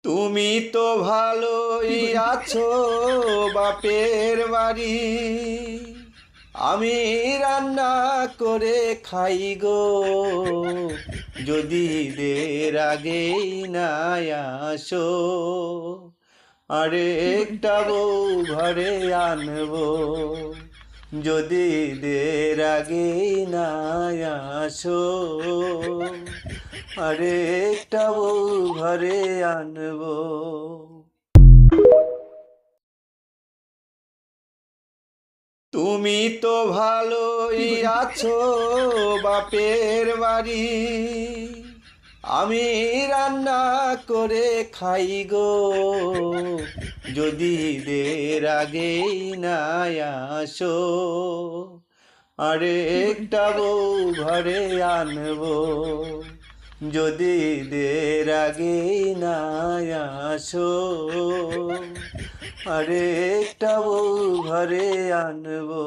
তুমি তো ভালোই আছো বাপের বাড়ি, আমি রান্না করে খাই গো। যদি দের আগেই না আসো, আরেকটা বউ ঘরে আনবো। যদি দের আগেই না আসো, আরেকটা বউ ঘরে আনবো। তুমি তো ভালোই আছো বাপের বাড়ি, আমি রান্না করে খাই গো। যদি দের আগেই না আসো, আরেকটা বউ ঘরে আনবো। যদি দের আগেই না আসো, আরেকটা বউ ঘরে আনবো।